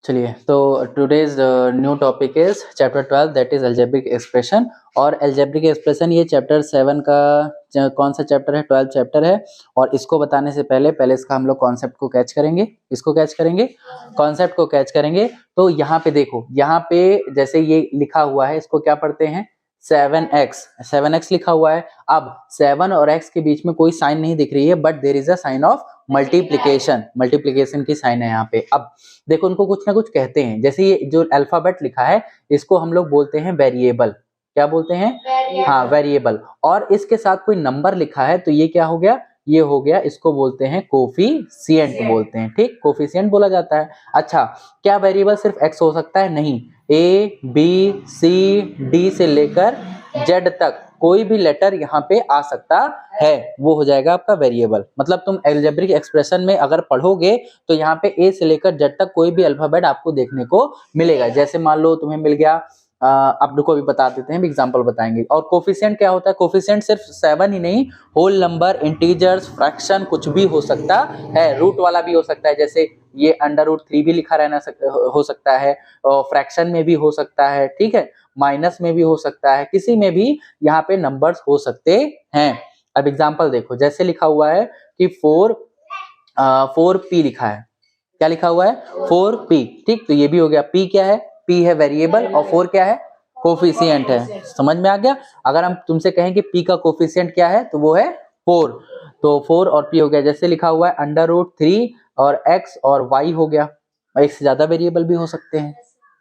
चलिए, तो today's new topic is chapter 12 that is algebraic expression. और अलजेब्रिक एक्सप्रेशन ये चैप्टर 7 का कौन सा चैप्टर है? 12 चैप्टर है। और इसको बताने से पहले इसका हम लोग कॉन्सेप्ट को कैच करेंगे। इसको कैच करेंगे, कॉन्सेप्ट को कैच करेंगे। तो यहाँ पे देखो, यहाँ पे जैसे ये लिखा हुआ है, इसको क्या पढ़ते हैं? 7x लिखा हुआ है। अब 7 और x के बीच में कोई साइन नहीं दिख रही है, but there is a sign of multiplication की साइन है यहाँ पे। अब देखो, उनको कुछ ना कुछ कहते हैं। जैसे ये जो अल्फाबेट लिखा है, इसको हम लोग बोलते हैं वेरिएबल। क्या बोलते हैं? हाँ, वेरिएबल। और इसके साथ कोई नंबर लिखा है तो ये क्या हो गया? ये हो गया, इसको बोलते हैं कोफिशिएंट बोलते हैं। ठीक, कोफिशिएंट बोला जाता है। अच्छा, क्या वेरिएबल सिर्फ x हो सकता है? नहीं, a b c d से लेकर z तक कोई भी लेटर यहाँ पे आ सकता है, वो हो जाएगा आपका वेरिएबल। मतलब तुम अलजेब्रिक एक्सप्रेशन में अगर पढ़ोगे तो यहाँ पे ए से लेकर जेड तक कोई भी अल्फाबेट आपको देखने को मिलेगा। जैसे मान लो तुम्हें मिल गया, आप को भी बता देते हैं, एग्जांपल बताएंगे। और कोफिशिएंट क्या होता है? कोफिशिएंट सिर्फ 7 ही नहीं, होल नंबर, इंटीजर्स, फ्रैक्शन कुछ भी हो सकता है, रूट वाला भी हो सकता है। जैसे ये √3 भी लिखा रहना हो सकता है, और फ्रैक्शन में भी हो सकता है, ठीक है, माइनस में भी हो सकता है, किसी में भी यहाँ पे नंबर्स हो सकते हैं। अब एग्जांपल देखो, जैसे लिखा हुआ है कि 4p लिखा है। क्या लिखा हुआ है? 4p। ठीक, तो ये भी हो गया। p क्या है? p है वेरिएबल, और 4 क्या है? कोफिशिएंट है। समझ में आ गया? अगर हम तुमसे कहें कि p का कोफिशिएंट क्या है तो वो है 4, तो 4 और p हो गया। जैसे लिखा हुआ है √3 और x और y हो गया। एक से ज्यादा वेरिएबल भी हो सकते हैं,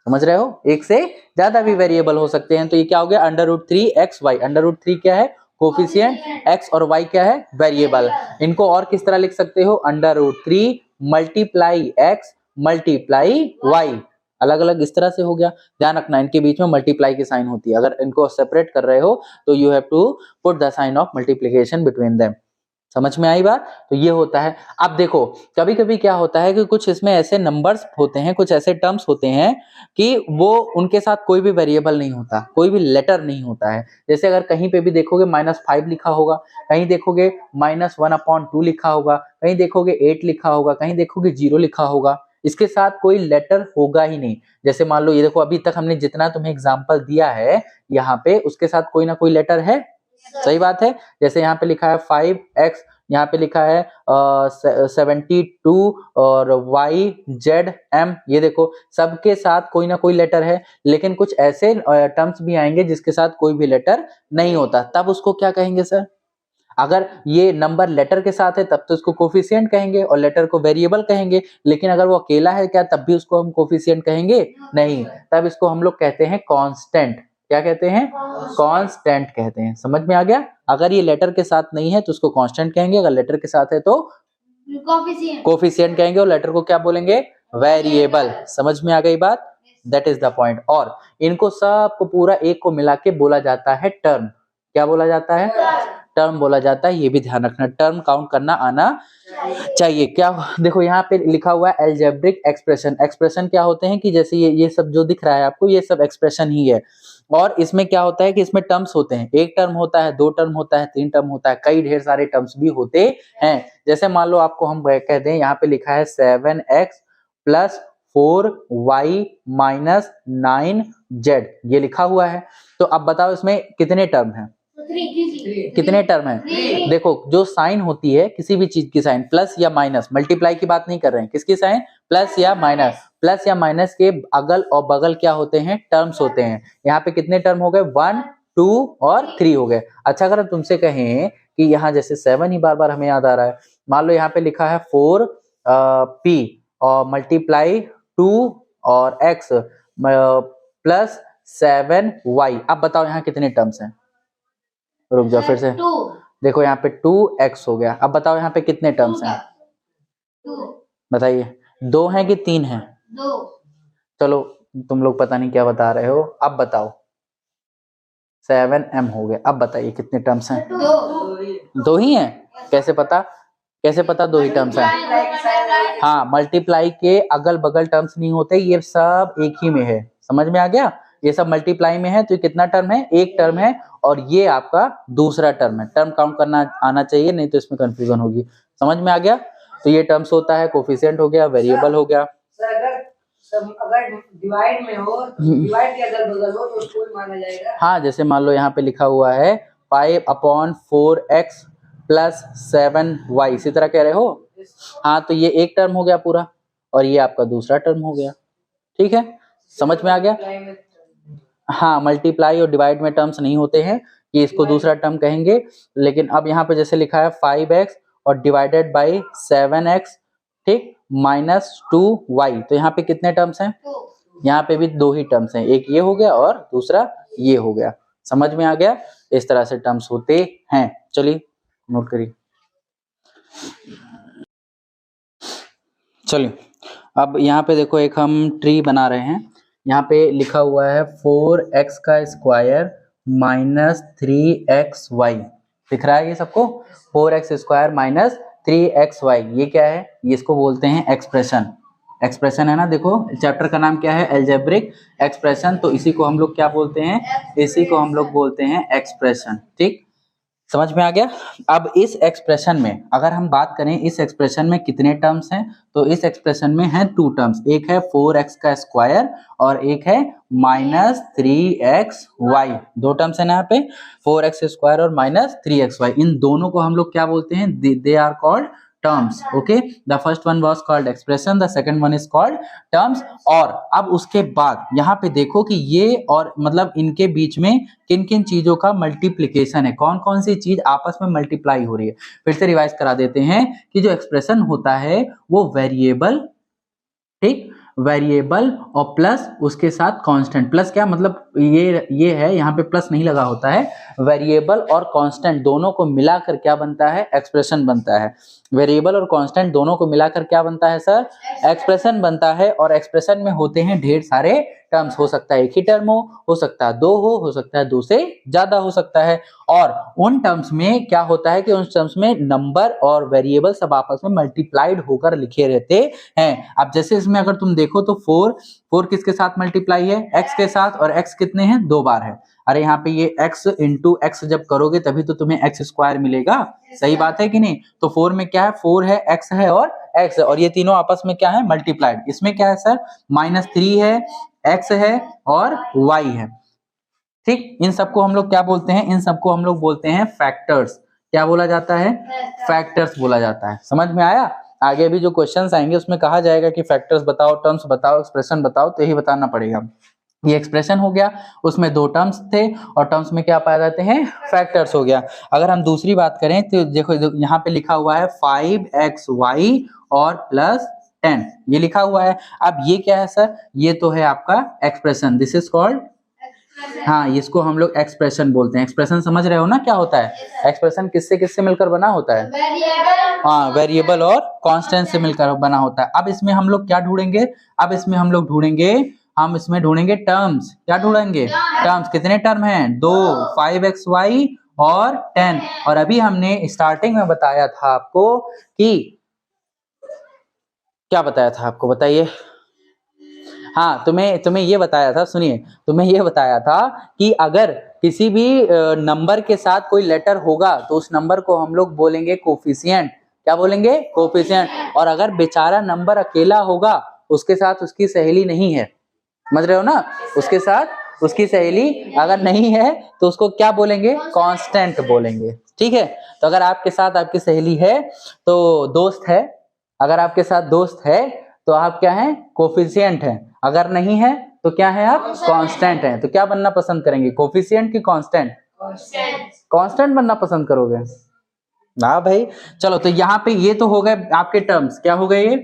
समझ रहे हो? एक से ज्यादा भी वेरिएबल हो सकते हैं। तो ये क्या हो गया? √3xy। √3 क्या है? कोफिशिएंट, x और y क्या है? वेरिएबल। इनको और किस तरह लिख सकते हो? √3 मल्टीप्लाई x मल्टीप्लाई y। अलग अलग इस तरह से हो गया। ध्यान रखना, इनके बीच में मल्टीप्लाई की साइन होती है। अगर इनको सेपरेट कर रहे हो तो you have to put the sign of multiplication between them. समझ में आई बात? तो ये होता है। अब देखो, कभी कभी क्या होता है कि कुछ इसमें ऐसे नंबर्स होते हैं, कुछ ऐसे टर्म्स होते हैं कि वो उनके साथ कोई भी वेरिएबल नहीं होता, कोई भी लेटर नहीं होता है। जैसे अगर कहीं पे भी देखोगे -5 लिखा होगा, कहीं देखोगे -1/2 लिखा होगा, कहीं देखोगे 8 लिखा होगा, कहीं देखोगे 0 लिखा होगा। इसके साथ कोई लेटर होगा ही नहीं। जैसे मान लो, ये देखो, अभी तक हमने जितना तुम्हें एग्जाम्पल दिया है यहाँ पे, उसके साथ कोई ना कोई लेटर है। सही बात है। जैसे यहाँ पे लिखा है 5x, यहाँ पे लिखा है 72 और YZM। ये देखो, सबके साथ कोई ना कोई लेटर है। लेकिन कुछ ऐसे टर्म्स भी आएंगे जिसके साथ कोई भी लेटर नहीं होता, तब उसको क्या कहेंगे सर? अगर ये नंबर लेटर के साथ है तब तो इसको कोफिशिएंट कहेंगे और लेटर को वेरिएबल कहेंगे। लेकिन अगर वो अकेला है क्या, तब भी उसको हम कोफिशिएंट कहेंगे? नहीं, तब इसको हम लोग कहते हैं कांस्टेंट। क्या कहते हैं? कांस्टेंट कहते हैं। समझ में आ गया? अगर ये लेटर के साथ नहीं है तो उसको कांस्टेंट कहेंगे, अगर लेटर के साथ है तो कोफिशिएंट कहेंगे, और लेटर को क्या बोलेंगे? वेरिएबल। समझ में आ गई बात? That is the point. और इनको सबको पूरा एक को मिला के बोला जाता है टर्म। क्या बोला जाता है? टर्म बोला जाता है। ये भी ध्यान रखना, टर्म काउंट करना आना चाहिए। क्या देखो, यहाँ पे लिखा हुआ है अलजेब्रिक एक्सप्रेशन। एक्सप्रेशन क्या होते हैं कि जैसे ये सब जो दिख रहा है आपको, ये सब एक्सप्रेशन ही है। और इसमें क्या होता है कि इसमें टर्म्स होते हैं। एक टर्म होता है, 2 टर्म होता है, 3 टर्म होता है, कई ढेर सारे टर्म्स भी होते हैं। जैसे मान लो आपको हम कहते हैं, यहाँ पे लिखा है 7x + 4y - 9z, ये लिखा हुआ है। तो अब बताओ इसमें कितने टर्म हैं? कितने टर्म है? देखो, जो साइन होती है किसी भी चीज की, साइन प्लस या माइनस, मल्टीप्लाई की बात नहीं कर रहे हैं, किसकी साइन? प्लस या माइनस। प्लस या माइनस के अगल और बगल क्या होते हैं? टर्म्स होते हैं। यहाँ पे कितने टर्म हो गए? 1, 2 और 3 हो गए। अच्छा, अगर तुमसे कहें कि यहाँ जैसे 7 ही बार बार हमें याद आ रहा है, मान लो यहाँ पे लिखा है 4p और मल्टीप्लाई 2 और x + 7y। अब बताओ यहाँ कितने टर्म्स हैं? रुक जाओ फिर से। देखो, यहाँ पे 2x हो गया। अब बताओ यहाँ पे कितने टर्म्स हैं? बताइए, 2 हैं कि 3 हैं? 2। चलो, तुम लोग पता नहीं क्या बता रहे हो। अब बताओ, 7m हो गए। अब बताइए कितने टर्म्स हैं? 2 ही हैं। कैसे पता? कैसे पता 2 ही टर्म्स हैं? हाँ, मल्टीप्लाई के अगल बगल टर्म्स नहीं होते, ये सब एक ही में है। समझ में आ गया? ये सब मल्टीप्लाई में है, तो कितना टर्म है? एक टर्म है, और ये आपका दूसरा टर्म है। टर्म काउंट करना आना चाहिए, नहीं तो इसमें कंफ्यूजन होगी। समझ में आ गया? तो ये टर्म्स होता है, कोफिशिएंट हो गया, वेरिएबल हो गया। अगर डिवाइड में हो, डिवाइड के अगल बगल हो तो उसको भी माना जाएगा। हाँ, जैसे मान लो यहाँ पे लिखा हुआ है 5/4x + 7y, इसी तरह कह रहे हो। हाँ, तो ये एक टर्म हो गया पूरा और ये आपका दूसरा टर्म हो गया। ठीक है, समझ में आ गया। हाँ, मल्टीप्लाई और डिवाइड में टर्म्स नहीं होते हैं, ये इसको दूसरा टर्म कहेंगे। लेकिन अब यहाँ पे जैसे लिखा है 5x और डिवाइडेड बाई 7x, ठीक, -2y, तो यहाँ पे कितने टर्म्स हैं? यहाँ पे भी दो ही टर्म्स हैं, एक ये हो गया और दूसरा ये हो गया। समझ में आ गया? इस तरह से टर्म्स होते हैं। चलिए नोट करिए। चलिए अब यहाँ पे देखो, एक हम ट्री बना रहे हैं। यहाँ पे लिखा हुआ है 4x का स्क्वायर -3xy, दिख रहा है ये सबको? 4x स्क्वायर -3xy, ये क्या है? ये इसको बोलते हैं एक्सप्रेशन। एक्सप्रेशन है ना, देखो चैप्टर का नाम क्या है? Algebraic expression. तो इसी को हम लोग क्या बोलते हैं? इसी को हम लोग बोलते हैं एक्सप्रेशन। ठीक, समझ में आ गया। अब इस एक्सप्रेशन में अगर हम बात करें, इस एक्सप्रेशन में कितने टर्म्स हैं? तो इस एक्सप्रेशन में हैं 2 टर्म्स, एक है 4x का स्क्वायर और एक है -3xy। दो टर्म्स है ना यहाँ पे, 4x स्क्वायर और -3xy। इन दोनों को हम लोग क्या बोलते हैं? They are called terms. Okay, the first one was called expression, the second one is called terms. और अब उसके बाद यहाँ पे देखो कि ये और मतलब इनके बीच में किन किन चीजों का मल्टीप्लिकेशन है, कौन कौन सी चीज आपस में मल्टीप्लाई हो रही है। फिर से रिवाइज करा देते हैं कि जो एक्सप्रेशन होता है वो वेरिएबल, ठीक, वेरिएबल और प्लस उसके साथ कांस्टेंट। प्लस क्या मतलब, ये है, यहाँ पे प्लस नहीं लगा होता है। वेरिएबल और कांस्टेंट दोनों को मिलाकर क्या बनता है? एक्सप्रेशन बनता है। वेरिएबल और कांस्टेंट दोनों को मिलाकर क्या बनता है सर? एक्सप्रेशन बनता है। और एक्सप्रेशन में होते हैं ढेर सारे टर्म्स, हो सकता है एक ही टर्म हो सकता है दो हो सकता है दो से ज्यादा हो सकता है। और उन टर्म्स में क्या होता है कि उन टर्म्स में नंबर और वेरिएबल सब आपस में मल्टीप्लाइड होकर लिखे रहते हैं। अब जैसे इसमें अगर तुम देखो तो 4 किसके साथ मल्टीप्लाई है? x के साथ, और x कितने हैं? 2 बार है। अरे यहाँ पे ये x इंटू x जब करोगे तभी तो तुम्हें x स्क्वायर मिलेगा, सही बात है कि नहीं? तो 4 में क्या है? 4 है, x है और x है, और ये तीनों आपस में क्या है? मल्टीप्लाइड। इसमें क्या है सर? -3 है, x है और y है। ठीक, इन सबको हम लोग क्या बोलते हैं? इन सबको हम लोग बोलते हैं फैक्टर्स। क्या बोला जाता है? फैक्टर्स बोला जाता है। समझ में आया? आगे भी जो क्वेश्चंस आएंगे उसमें कहा जाएगा कि फैक्टर्स बताओ, टर्म्स बताओ, एक्सप्रेशन बताओ, तो यही बताना पड़ेगा। ये एक्सप्रेशन हो गया, उसमें 2 टर्म्स थे और टर्म्स में क्या पाए जाते हैं? फैक्टर्स हो गया। अगर हम दूसरी बात करें तो देखो यहाँ पे लिखा हुआ है 5xy और +10, ये लिखा हुआ है। अब ये क्या है सर? ये तो है आपका एक्सप्रेशन, दिस इज कॉल्ड, हाँ, इसको हम लोग एक्सप्रेशन बोलते हैं। एक्सप्रेशन समझ रहे हो ना क्या होता है? एक्सप्रेशन किससे किससे मिलकर बना होता है? हाँ, वेरिएबल और कांस्टेंट से मिलकर बना होता है। अब इसमें हम लोग क्या ढूंढेंगे? अब इसमें हम लोग ढूंढेंगे, हम इसमें ढूंढेंगे टर्म्स। क्या ढूंढेंगे? टर्म्स। कितने टर्म हैं? 2, 5xy और 10। और अभी हमने स्टार्टिंग में बताया था आपको कि, क्या बताया था आपको? बताइए। हाँ, तुम्हें ये बताया था, सुनिए, तुम्हें ये बताया था कि अगर किसी भी नंबर के साथ कोई लेटर होगा तो उस नंबर को हम लोग बोलेंगे कोफिशिएंट। क्या बोलेंगे? कोफिशिएंट। और अगर बेचारा नंबर अकेला होगा, उसके साथ उसकी सहेली नहीं है, समझ रहे हो ना? उसके साथ उसकी सहेली अगर नहीं है तो उसको क्या बोलेंगे? कांस्टेंट बोलेंगे। ठीक है, तो अगर आपके साथ आपकी सहेली है तो दोस्त है, अगर आपके साथ दोस्त है तो आप क्या हैं? कोफिशिएंट हैं। अगर नहीं है तो क्या है? आप कांस्टेंट हैं। तो क्या बनना पसंद करेंगे? कोफिशिएंट की कांस्टेंट? कांस्टेंट बनना पसंद करोगे ना भाई। चलो, तो यहाँ पे ये तो हो गए आपके टर्म्स। क्या हो गए? ये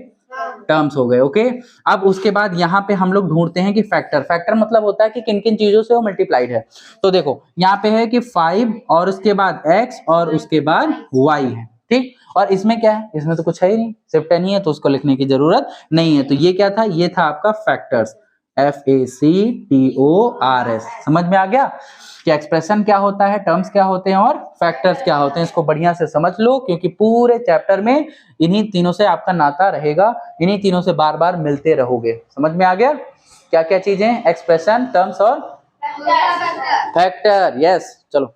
टर्म्स हो गए। ओके, अब उसके बाद यहाँ पे हम लोग ढूंढते हैं कि फैक्टर। फैक्टर मतलब होता है कि किन किन चीजों से वो मल्टीप्लाइड है। तो देखो यहाँ पे है कि 5 और उसके बाद x और उसके बाद y है। ठीक, और इसमें क्या है? इसमें तो कुछ है ही नहीं, सिर्फ 10 ही है, तो उसको लिखने की जरूरत नहीं है। तो ये क्या था? ये था आपका फैक्टर्स, FACTORS। समझ में आ गया कि एक्सप्रेशन क्या होता है, टर्म्स क्या होते हैं और फैक्टर्स क्या होते हैं। इसको बढ़िया से समझ लो, क्योंकि पूरे चैप्टर में इन्हीं तीनों से आपका नाता रहेगा, इन्हीं तीनों से बार बार मिलते रहोगे। समझ में आ गया क्या क्या चीजें? एक्सप्रेशन, टर्म्स और फैक्टर। यस, चलो।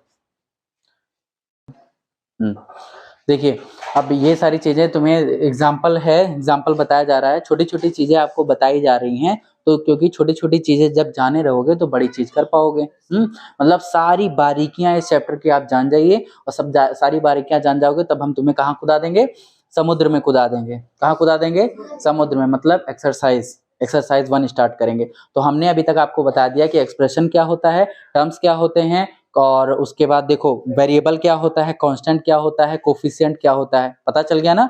देखिए अब ये सारी चीजें तुम्हें एग्जाम्पल बताया जा रहा है, छोटी छोटी चीजें आपको बताई जा रही हैं, तो क्योंकि छोटी छोटी चीजें जब जाने रहोगे तो बड़ी चीज कर पाओगे। मतलब सारी बारीकियां इस चैप्टर की आप जान जाइए, और सारी बारीकियां जान जाओगे तब हम तुम्हें कहाँ कुदा देंगे, समुद्र में कुदा देंगे। कहाँ कुदा देंगे, समुद्र में, मतलब एक्सरसाइज 1 स्टार्ट करेंगे। तो हमने अभी तक आपको बता दिया कि एक्सप्रेशन क्या होता है, टर्म्स क्या होते हैं, और उसके बाद देखो वेरिएबल क्या होता है, कांस्टेंट क्या होता है, कोफिशिएंट क्या होता है, पता चल गया ना।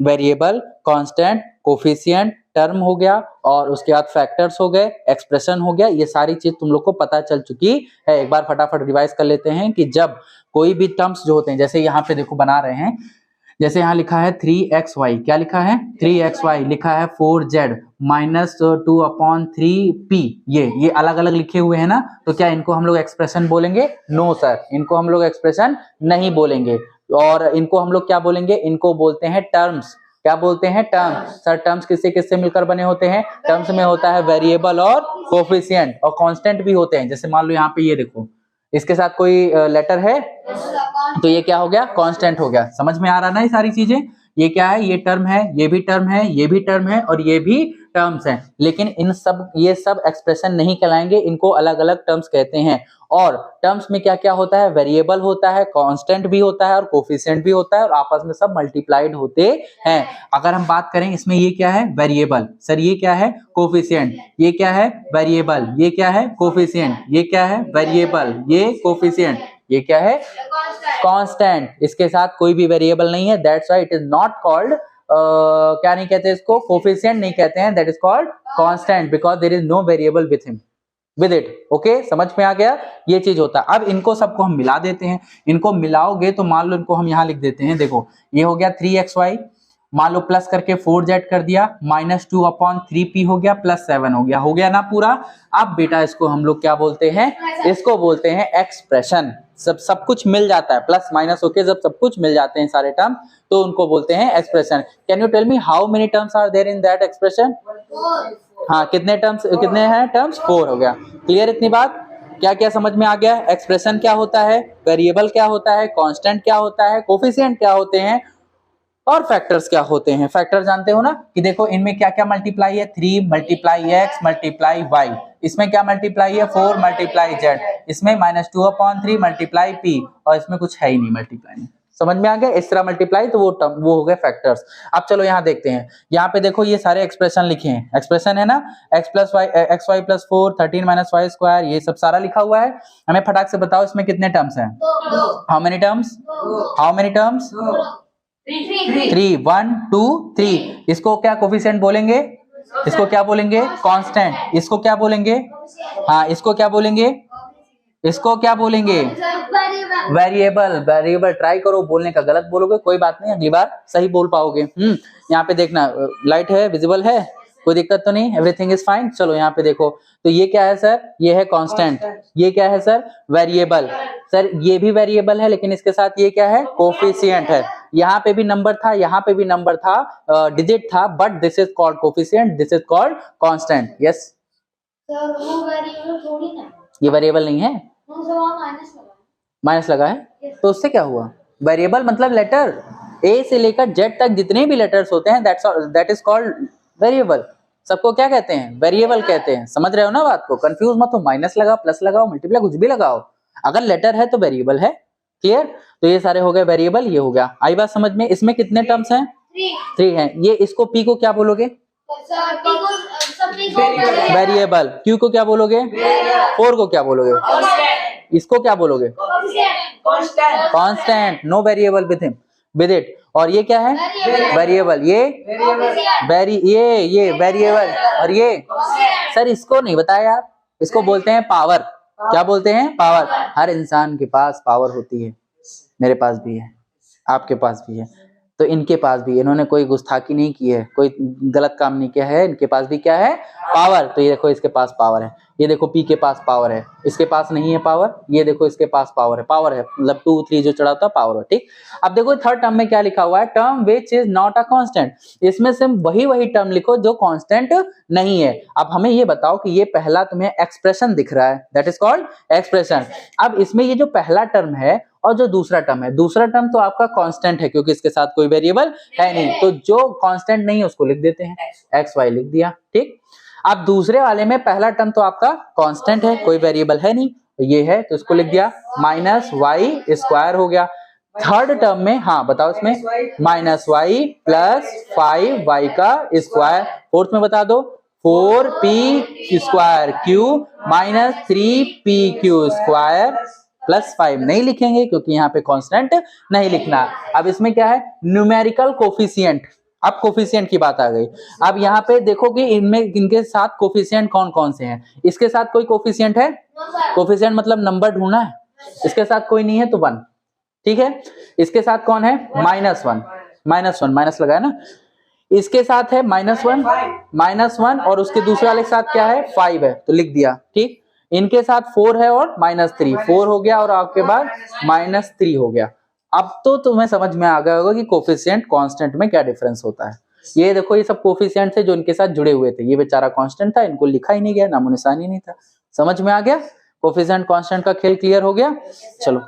वेरिएबल, कांस्टेंट, कोफिशिएंट, टर्म हो गया, और उसके बाद फैक्टर्स हो गए, एक्सप्रेशन हो गया, ये सारी चीज तुम लोग को पता चल चुकी है। एक बार फटाफट रिवाइज कर लेते हैं कि जब कोई भी टर्म्स जो होते हैं, जैसे यहाँ पे देखो बना रहे हैं, जैसे यहाँ लिखा है 3xy, क्या लिखा है 3xy, लिखा है 4z माइनस 2/3p, ये अलग अलग लिखे हुए हैं ना, तो क्या इनको हम लोग एक्सप्रेशन बोलेंगे? नो सर, इनको हम लोग एक्सप्रेशन नहीं बोलेंगे। और इनको हम लोग क्या बोलेंगे? इनको बोलते हैं टर्म्स। क्या बोलते हैं? टर्म्स। सर टर्म्स किससे किससे मिलकर बने होते हैं? टर्म्स में होता है वेरिएबल और कोफिशिएंट, और कांस्टेंट भी होते हैं। जैसे मान लो यहाँ पे ये देखो, इसके साथ कोई लेटर है तो ये क्या हो गया? कांस्टेंट हो गया। समझ में आ रहा ना ये सारी चीजें? ये क्या है? ये टर्म है, ये भी टर्म है, ये भी टर्म है, और ये भी टर्म्स हैं। लेकिन ये सब एक्सप्रेशन नहीं कहलाएंगे, इनको अलग अलग टर्म्स कहते हैं। और टर्म्स में क्या क्या होता है? वेरिएबल होता है, कांस्टेंट भी होता है, और कोफिशिएंट भी होता है, और आपस में सब मल्टीप्लाइड होते हैं। अगर हम बात करें इसमें, ये क्या है? वेरिएबल। सर ये क्या है? कोफिशिएंट। ये क्या है? वेरिएबल। ये क्या है? कोफिशिएंट। ये क्या है? वेरिएबल। ये कोफिशिएंट। ये क्या है? कांस्टेंट। इसके साथ कोई भी वेरिएबल नहीं है, that's why it is not called, क्या नहीं कहते इसको? कोफिशिएंट नहीं कहते हैं, that is called constant, because there is no variable with it. Okay, समझ में आ गया? ये चीज होता है। अब इनको सबको हम मिला देते हैं। इनको मिलाओगे तो मान लो इनको हम यहाँ लिख देते हैं, देखो ये हो गया 3xy, मान लो प्लस करके 4z कर दिया, माइनस 2/3p हो गया, प्लस 7 हो गया ना पूरा। अब बेटा इसको हम लोग क्या बोलते हैं? इसको बोलते हैं एक्सप्रेशन। सब कुछ मिल जाता है, प्लस माइनस होके जब सब कुछ मिल जाते हैं सारे टर्म, तो उनको बोलते हैं expression. Can you tell me how many terms are there in that expression? हाँ, कितने हैं टर्म्स? 4 हो गया। क्लियर इतनी बात? क्या क्या समझ में आ गया? एक्सप्रेशन क्या होता है, वेरिएबल क्या होता है, कांस्टेंट क्या होता है, कोफिशिएंट क्या होते हैं, और फैक्टर्स क्या होते हैं। फैक्टर जानते हो ना कि देखो इनमें क्या क्या मल्टीप्लाई है? 3 मल्टीप्लाई x मल्टीप्लाई y। इसमें क्या मल्टीप्लाई है? 4 मल्टीप्लाई z। इसमें -2/3 मल्टीप्लाई p, और इसमें कुछ है ही नहीं मल्टीप्लाई। समझ में आ गया? इस तरह मल्टीप्लाई, तो वो हो गए फैक्टर्स। अब चलो यहाँ देखते हैं, यहाँ पे देखो ये सारे एक्सप्रेशन लिखे हैं, एक्सप्रेशन है ना, xy + 4 13 - y², ये सब सारा लिखा हुआ है। हमें फटाक से बताओ इसमें कितने टर्म्स हैं? How many terms? 3 1 2 3। इसको क्या कोफिशिएंट बोलेंगे? इसको क्या बोलेंगे? कांस्टेंट। इसको क्या बोलेंगे? हाँ, इसको क्या बोलेंगे? इसको क्या बोलेंगे? वेरिएबल। ट्राई करो बोलने का, गलत बोलोगे कोई बात नहीं, अगली बार सही बोल पाओगे। यहाँ पे देखना, लाइट है, विजिबल है, कोई दिक्कत तो नहीं, एवरीथिंग इज फाइन। चलो यहाँ पे देखो, तो ये क्या है सर? ये है कांस्टेंट। ये क्या है सर? वेरिएबल। सर ये भी वेरिएबल है, लेकिन इसके साथ ये क्या है? कोफिशिएंट है। यहाँ पे भी नंबर था, यहाँ पे भी नंबर था, डिजिट था, but this is called coefficient, this is called constant. Yes sir, वो वेरिएबल थोड़ी ना, ये वेरिएबल नहीं है, माइनस लगा है, तो उससे क्या हुआ? वेरिएबल मतलब लेटर ए से लेकर जेड तक जितने भी लेटर्स होते हैं, दैट इज कॉल्ड वेरिएबल। सबको क्या कहते हैं? वेरिएबल कहते हैं। समझ रहे हो ना बात को? कंफ्यूज मत हो, माइनस लगाओ, प्लस लगाओ, मल्टीप्लाई, कुछ भी लगाओ, अगर लेटर है तो वेरिएबल है। क्लियर? तो ये सारे हो गए वेरिएबल, ये हो गया। आई बात समझ में? इसमें कितने टर्म्स हैं? 3 हैं। ये इसको पी को क्या बोलोगे? वेरिएबल। क्यू को क्या बोलोगे? 4 को क्या बोलोगे? इसको क्या बोलोगे? Constant. No variable with it. और ये क्या है? वेरिएबल। ये वेरिएबल। और ये सर इसको नहीं बताया यार, इसको बोलते हैं पावर। क्या बोलते हैं? पावर। हर इंसान के पास पावर होती है, मेरे पास भी है, आपके पास भी है, तो इनके पास भी। इन्होंने कोई गुस्ताखी नहीं की है, कोई गलत काम नहीं किया है, इनके पास भी क्या है? पावर। तो ये देखो इसके पास पावर है, ये देखो पी के पास पावर है, इसके पास नहीं है पावर, ये देखो इसके पास पावर है, मतलब 2 3 जो चढ़ा होता पावर है। ठीक, अब देखो थर्ड टर्म में क्या लिखा हुआ है? Term which is not a constant. इसमें से वही टर्म लिखो जो कांस्टेंट नहीं है। अब हमें ये बताओ कि ये पहला तुम्हें एक्सप्रेशन दिख रहा है, दैट इज कॉल्ड एक्सप्रेशन। अब इसमें ये जो पहला टर्म है और जो दूसरा टर्म है, दूसरा टर्म तो आपका कांस्टेंट है क्योंकि इसके साथ कोई वेरिएबल है नहीं, तो जो कांस्टेंट नहीं है उसको लिख देते हैं, एक्स वाई लिख दिया, ठीक। अब दूसरे वाले में पहला टर्म तो आपका कांस्टेंट है, कोई वेरिएबल है नहीं, तो ये है तो इसको लिख दिया माइनस वाई स्क्वायर हो गया। थर्ड टर्म में हाँ बताओ इसमें माइनस वाई प्लस 5y का स्क्वायर। फोर्थ में बता दो 4p square Q minus 3p square plus 5 नहीं लिखेंगे क्योंकि यहाँ पे कांस्टेंट नहीं लिखना। अब इसमें क्या है, न्यूमेरिकल कोफिशिएंट। अब कोफिशिएंट की बात आ गई। अब यहाँ पे देखो कि इनमें इनके साथ कोफिशिएंट कौन कौन से हैं। इसके साथ कोई कोफिशिएंट है, कोफिशिएंट मतलब नंबर ढूंढना है, इसके साथ कोई नहीं है तो 1, ठीक है। इसके साथ कौन है, -1, -1 माइनस लगाया ना, इसके साथ है -1 और उसके दूसरे वाले के साथ क्या है 5 है तो लिख दिया, ठीक। इनके साथ 4 है और -3, 4 हो गया और आपके बाद -3 हो गया। अब तो तुम्हें समझ में आ गया होगा कि कोफिशिएंट कांस्टेंट में क्या डिफरेंस होता है। ये देखो ये सब कोफिशिएंट थे जो इनके साथ जुड़े हुए थे, ये बेचारा कांस्टेंट था, इनको लिखा ही नहीं गया, नामो निशान ही नहीं था। समझ में आ गया, कोफिशिएंट कांस्टेंट का खेल क्लियर हो गया। चलो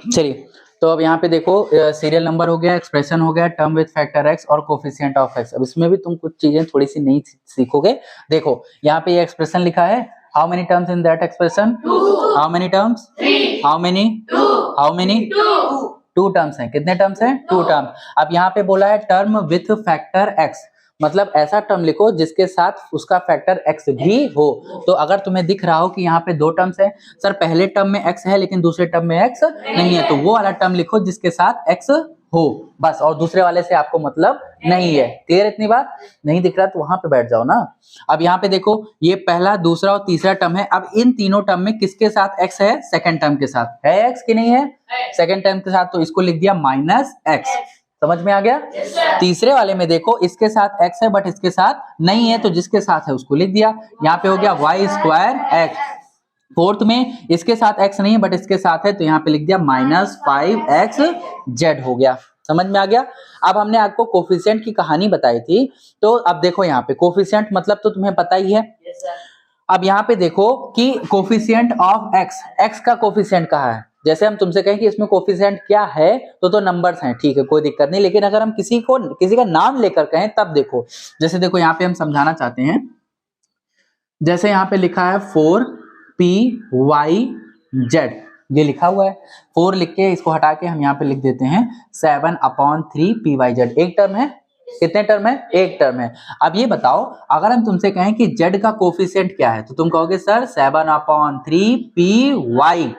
चलिए, तो अब यहाँ पे देखो सीरियल नंबर हो गया, एक्सप्रेशन हो गया, टर्म विद फैक्टर एक्स और कोफिशिएंट ऑफ एक्स। अब इसमें भी तुम कुछ चीजें थोड़ी सी नई सीखोगे। देखो यहाँ पे ये एक्सप्रेशन लिखा है, how many terms in that expression, how many terms, how many 2 terms हैं। कितने टर्म्स हैं, 2 टर्म। अब यहाँ पे बोला है टर्म विथ फैक्टर एक्स, मतलब ऐसा टर्म लिखो जिसके साथ उसका फैक्टर x भी हो। तो अगर तुम्हें दिख रहा हो कि यहाँ पे 2 टर्म्स है, सर पहले टर्म में x है लेकिन दूसरे टर्म में x नहीं है, तो वो वाला टर्म लिखो जिसके साथ x हो बस, और दूसरे वाले से आपको मतलब नहीं है। क्लियर इतनी बात, नहीं दिख रहा तो वहां पे बैठ जाओ ना। अब यहाँ पे देखो ये पहला, दूसरा और तीसरा टर्म है। अब इन तीनों टर्म में किसके साथ x है, सेकंड टर्म के साथ है x कि नहीं है, सेकंड टर्म के साथ, तो इसको लिख दिया -x। समझ में आ गया। तीसरे वाले में देखो इसके साथ x है बट इसके साथ नहीं है, तो जिसके साथ है उसको लिख दिया, यहाँ पे हो गया y स्क्वायर x। फोर्थ में इसके साथ x नहीं है बट इसके साथ है, तो यहाँ पे लिख दिया -5xz हो गया। समझ में आ गया। अब हमने आपको कोफिशिएंट की कहानी बताई थी, तो अब देखो यहाँ पे कोफिशिएंट मतलब तो तुम्हें पता ही है। अब यहाँ पे देखो कि कोफिशिएंट ऑफ x का कोफिशिएंट कहाँ है। जैसे हम तुमसे कहें कि इसमें कोफिशिएंट क्या है, तो नंबर्स हैं, ठीक है कोई दिक्कत नहीं, लेकिन अगर हम किसी का नाम लेकर कहें तब देखो, जैसे देखो यहाँ पे हम समझाना चाहते हैं, जैसे यहाँ पे लिखा है 4pyz, ये लिखा हुआ है। 4 लिख के इसको हटा के हम यहाँ पे लिख देते हैं 7/3pyz। एक टर्म है, कितने टर्म है, एक टर्म है। अब ये बताओ अगर हम तुमसे कहें कि z का कोफिशिएंट क्या है, तो तुम कहोगे सर 7/3py।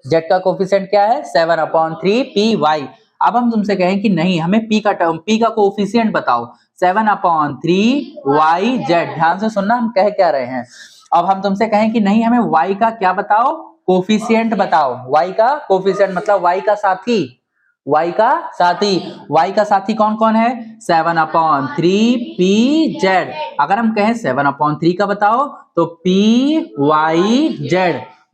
z का कोफिशिएंट क्या है, 7/3py। अब हम तुमसे कहें कि नहीं हमें p का कोफिशिएंट बताओ, 7/3yz। ध्यान से सुनना हम कह क्या रहे हैं। अब हम तुमसे कहें कि नहीं हमें y का क्या बताओ, कोफिशिएंट बताओ। y का कोफिशिएंट मतलब y का साथी, y का साथी कौन कौन है, 7/3pz। अगर हम कहें 7/3 का बताओ तो pyz,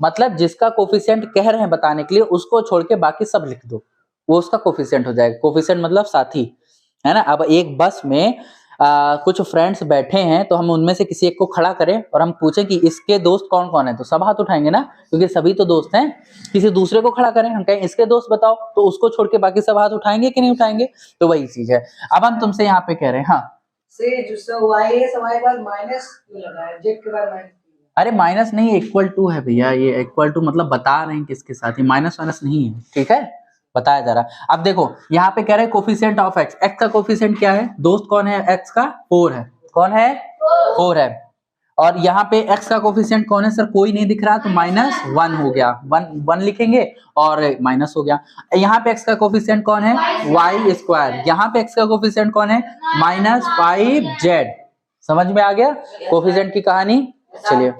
मतलब जिसका कोफिशिएंट कह रहे हैं बताने के लिए उसको छोड़ के बाकी सब लिख दो, वो उसका कोफिशिएंट हो जाएगा। कोफिशिएंट मतलब साथी, है ना। अब एक बस में कुछ फ्रेंड्स बैठे हैं, तो हम उनमें से किसी एक को खड़ा करें और हम पूछें कि इसके दोस्त कौन कौन है, तो सब हाथ उठाएंगे ना, क्योंकि सभी तो दोस्त हैं। किसी दूसरे को खड़ा करें, हम कहें इसके दोस्त बताओ, तो उसको छोड़ के बाकी सब हाथ उठाएंगे कि नहीं उठाएंगे, तो वही चीज है। अब हम तुमसे यहाँ पे कह रहे हैं, हाँ से जो y है हमारे पास माइनस क्यों लगा है, z के बाद माइनस। अरे माइनस नहीं, इक्वल टू है भैया, ये इक्वल टू मतलब बता रहे हैं किसके साथ, ही माइनस वाइनस नहीं है, ठीक है बताया जा रहा। अब देखो यहाँ पे कह रहे हैं कोफिशिएंट ऑफ x, x का कोफिशिएंट क्या है, दोस्त कौन है x का, 4 है, कौन है 4 है। और यहाँ पे x का कोफिशिएंट कौन है, सर कोई नहीं दिख रहा, तो -1 हो गया, 1 लिखेंगे और माइनस हो गया। यहाँ पे x का कोफिशिएंट कौन है, y स्क्वायर। यहाँ पे x का कोफिशिएंट कौन है, -5z। समझ में आ गया कोफिशिएंट की कहानी। चलिए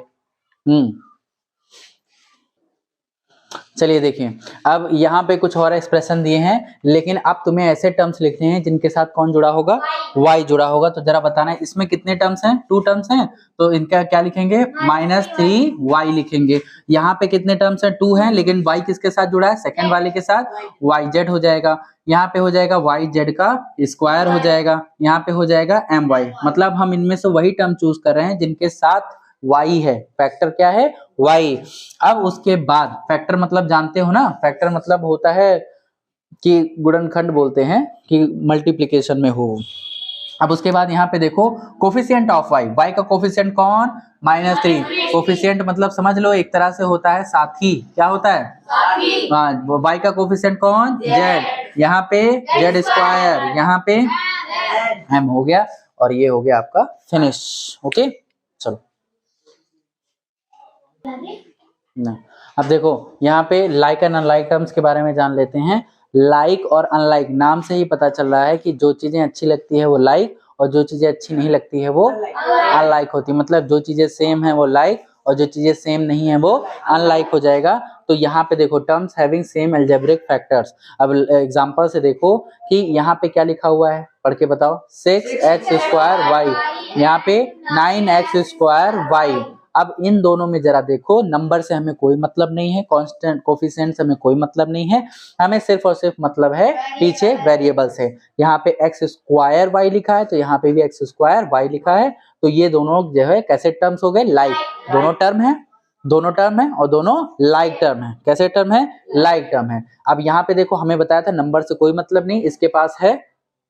चलिए देखिए, अब यहाँ पे कुछ और एक्सप्रेशन दिए हैं, लेकिन अब तुम्हें ऐसे टर्म्स लिखने हैं जिनके साथ कौन जुड़ा होगा, y जुड़ा होगा। तो जरा बताना है इसमें कितने टर्म्स हैं, 2 टर्म्स हैं, तो इनका क्या लिखेंगे, -3y लिखेंगे। यहाँ पे कितने टर्म्स हैं, 2 हैं, लेकिन y किसके साथ जुड़ा है, सेकंड वाले के साथ, yz हो जाएगा। यहाँ पे हो जाएगा yz का स्क्वायर हो जाएगा, यहाँ पे हो जाएगा my। मतलब हम इनमें से वही टर्म चूज कर रहे हैं जिनके साथ y है, फैक्टर क्या है y। अब उसके बाद फैक्टर मतलब जानते हो ना, फैक्टर मतलब होता है कि गुणनखंड बोलते हैं कि मल्टीप्लिकेशन में हो। अब उसके बाद यहाँ पे देखो कोफिशिएंट ऑफ y, y का कोफिशिएंट कौन -3। कोफिशिएंट मतलब समझ लो एक तरह से होता है साथी, क्या होता है हाँ, y का कोफिशिएंट कौन z, यहाँ पे z स्क्वायर, यहाँ पे m हो गया और ये हो गया आपका फिनिश। ओके चलो ना, अब देखो यहाँ पे लाइक एंड अनलाइक टर्म्स के बारे में जान लेते हैं। लाइक और अनलाइक नाम से ही पता चल रहा है कि जो चीजें अच्छी लगती है वो लाइक और जो चीजें अच्छी नहीं लगती है वो अनलाइक होती है। मतलब जो चीजें सेम है वो लाइक और जो चीजें सेम नहीं है वो अनलाइक हो जाएगा। तो यहाँ पे देखो terms having same algebraic factors. अब एग्जांपल से देखो कि यहाँ पे क्या लिखा हुआ है, पढ़ के बताओ। 6x स्क्वायर वाई, यहाँ पे 9x स्क्वायर वाई। अब इन दोनों में जरा देखो, नंबर से हमें कोई मतलब नहीं है, कांस्टेंट कोफिशिएंट से हमें कोई मतलब नहीं है, हमें सिर्फ और सिर्फ मतलब है पीछे वेरिएबल से। यहाँ पे x स्क्वायर वाई लिखा है तो यहाँ पे भी x स्क्वायर वाई लिखा है। तो ये दोनों जो है कैसे टर्म्स हो गए, लाइक। दोनों टर्म है और दोनों लाइक टर्म है। कैसे टर्म है, लाइक टर्म है। अब यहाँ पे देखो हमें बताया था नंबर से कोई मतलब नहीं, इसके पास है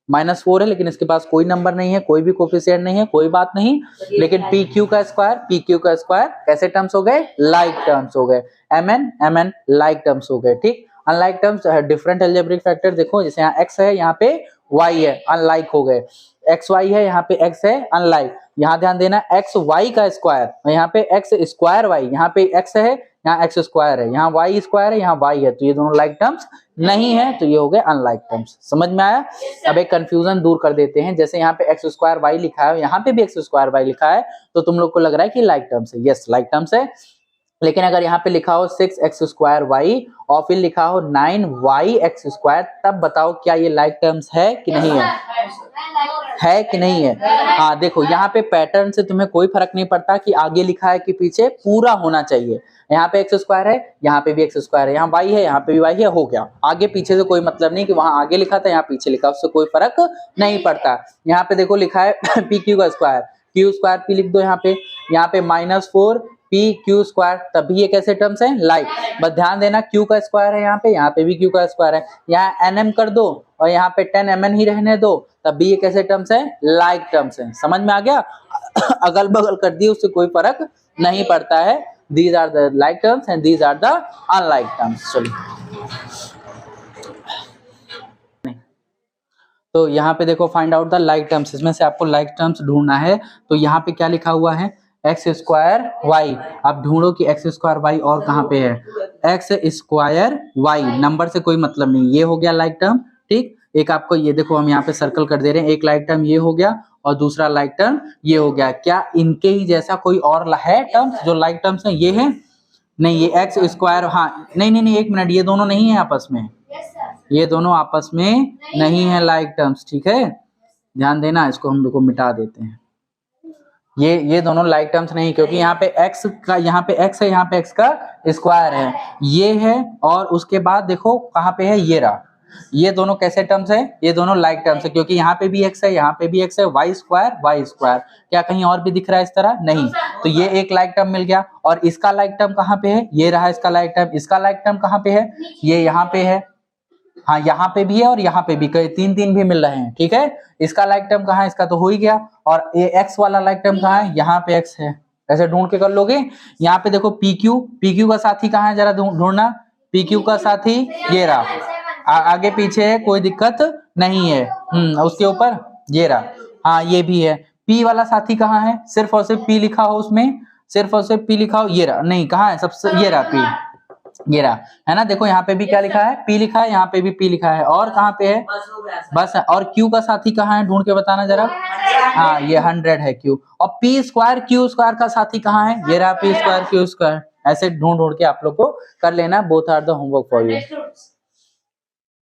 -4 है लेकिन इसके पास कोई नंबर नहीं है, कोई भी कोफिशिएंट नहीं है, कोई बात नहीं। लेकिन पी क्यू का स्क्वायर कैसे टर्म्स हो गए, लाइक टर्म्स हो गए। एम एन लाइक टर्म्स हो गए। ठीक, unlike terms different algebraic factor देखो, जैसे यहाँ x है यहाँ पे y है, अनलाइक हो गए। एक्स वाई है यहाँ पे x है, अनलाइक। यहाँ ध्यान देना एक्स वाई का स्क्वायर, यहाँ पे x स्क्वायर वाई, यहाँ पे x है यहाँ x स्क्वायर है, यहाँ y स्क्वायर है यहाँ y है, तो ये दोनों लाइक टर्म्स नहीं है, तो ये हो गए अनलाइक टर्म्स। समझ में आया। अब एक कंफ्यूजन दूर कर देते हैं, जैसे यहाँ पे x स्क्वायर वाई लिखा है, यहाँ पे भी x स्क्वायर वाई लिखा है, तो तुम लोग को लग रहा है कि लाइक टर्म्स है। यस लाइक टर्म्स है। लेकिन अगर यहाँ पे लिखा हो 6x स्क्वायर वाई और फिर लिखा हो 9yx स्क्वायर, तब बताओ क्या ये लाइक टर्म्स है कि नहीं है कि नहीं है। हाँ देखो यहाँ पे पैटर्न से तुम्हें कोई फर्क नहीं पड़ता कि आगे लिखा है कि पीछे, पूरा होना चाहिए। यहाँ पे x स्क्वायर है, यहाँ पे भी x स्क्वायर है, यहाँ y है, यहाँ पे भी y है, हो गया। आगे पीछे से कोई मतलब नहीं कि वहां आगे लिखा था यहाँ पीछे लिखा, उससे कोई फर्क नहीं पड़ता। यहाँ पे देखो लिखा है पी क्यू का स्क्वायर, क्यू स्क्वायर पी लिख दो यहाँ पे -4 पी क्यू स्क्वायर, तभी ये कैसे टर्म्स है, लाइक। बस ध्यान देना क्यू का स्क्वायर है यहाँ पे भी क्यू का स्क्वायर है, यहाँ एन एम कर दो और यहाँ पे 10 mn ही रहने दो, तब भी ये कैसे टर्म्स है, लाइक टर्म्स है। समझ में आ गया। अगल बगल कर दिए उससे कोई फर्क नहीं पड़ता है। These are the like terms and these are the unlike terms. चलिए तो यहाँ पे देखो find out the like terms, इसमें से आपको लाइक टर्म्स ढूंढना है। तो यहाँ पे क्या लिखा हुआ है, एक्स स्क्वायर वाई। आप ढूंढो कि एक्स स्क्वायर वाई और कहाँ पे है, एक्स स्क्वायर वाई, नंबर से कोई मतलब नहीं, ये हो गया लाइक टर्म। ठीक, एक आपको ये देखो हम यहाँ पे सर्कल कर दे रहे हैं, एक लाइक टर्म ये हो गया और दूसरा लाइक टर्म ये हो गया। क्या इनके ही जैसा कोई और है टर्म्स जो लाइक टर्म्स है, ये है नहीं, ये एक्स स्क्वायर, हाँ नहीं एक मिनट, ये दोनों नहीं है आपस में, ये दोनों आपस में नहीं है लाइक टर्म्स। ठीक है, ध्यान देना, इसको हम लोग को मिटा देते हैं। ये दोनों लाइक टर्म्स नहीं, क्योंकि यहाँ पे x का, यहाँ पे x है, यहाँ पे x का स्क्वायर है, ये है, और उसके बाद देखो कहाँ पे है, ये रहा। ये दोनों कैसे टर्म्स है, ये दोनों लाइक टर्म्स है, क्योंकि यहाँ पे भी x है, यहाँ पे भी x है, y स्क्वायर। क्या कहीं और भी दिख रहा है इस तरह, नहीं, तो ये एक लाइक टर्म मिल गया। और इसका लाइक टर्म कहाँ पे है, ये रहा इसका लाइक टर्म। इसका लाइक टर्म कहाँ पे है, ये यहाँ पे है, हाँ यहाँ पे भी है और यहाँ पे भी, तीन भी मिल रहे हैं। ठीक है, इसका लाइक टर्म कहाँ है, इसका तो हो ही गया। और ये x वाला लाइक टर्म कहाँ है, यहाँ पे x है, ऐसे ढूंढ के कर लोगे। यहाँ पे देखो PQ का साथी कहाँ है, जरा ढूंढना। PQ का साथी ये रहा, आगे पीछे है, कोई दिक्कत नहीं है। उसके ऊपर ये रहा, हाँ ये भी है। P वाला साथी कहाँ है, सिर्फ और सिर्फ P लिखा हो उसमें, सिर्फ और सिर्फ P लिखा हो, ये रहा, नहीं कहाँ है, सबसे ये रहा P, ये रहा, है ना। देखो यहाँ पे भी क्या लिखा है, P लिखा है, यहाँ पे भी P लिखा है, और कहाँ पे है, बस। और Q का साथी कहाँ है, ढूंढ के बताना जरा। हाँ ये 100 है Q। और P स्क्वायर Q स्क्वायर का साथी कहाँ है, ये रहा P स्क्वायर Q स्क्वायर। ऐसे ढूंढ के आप लोग को कर लेना। Both are the homework for you.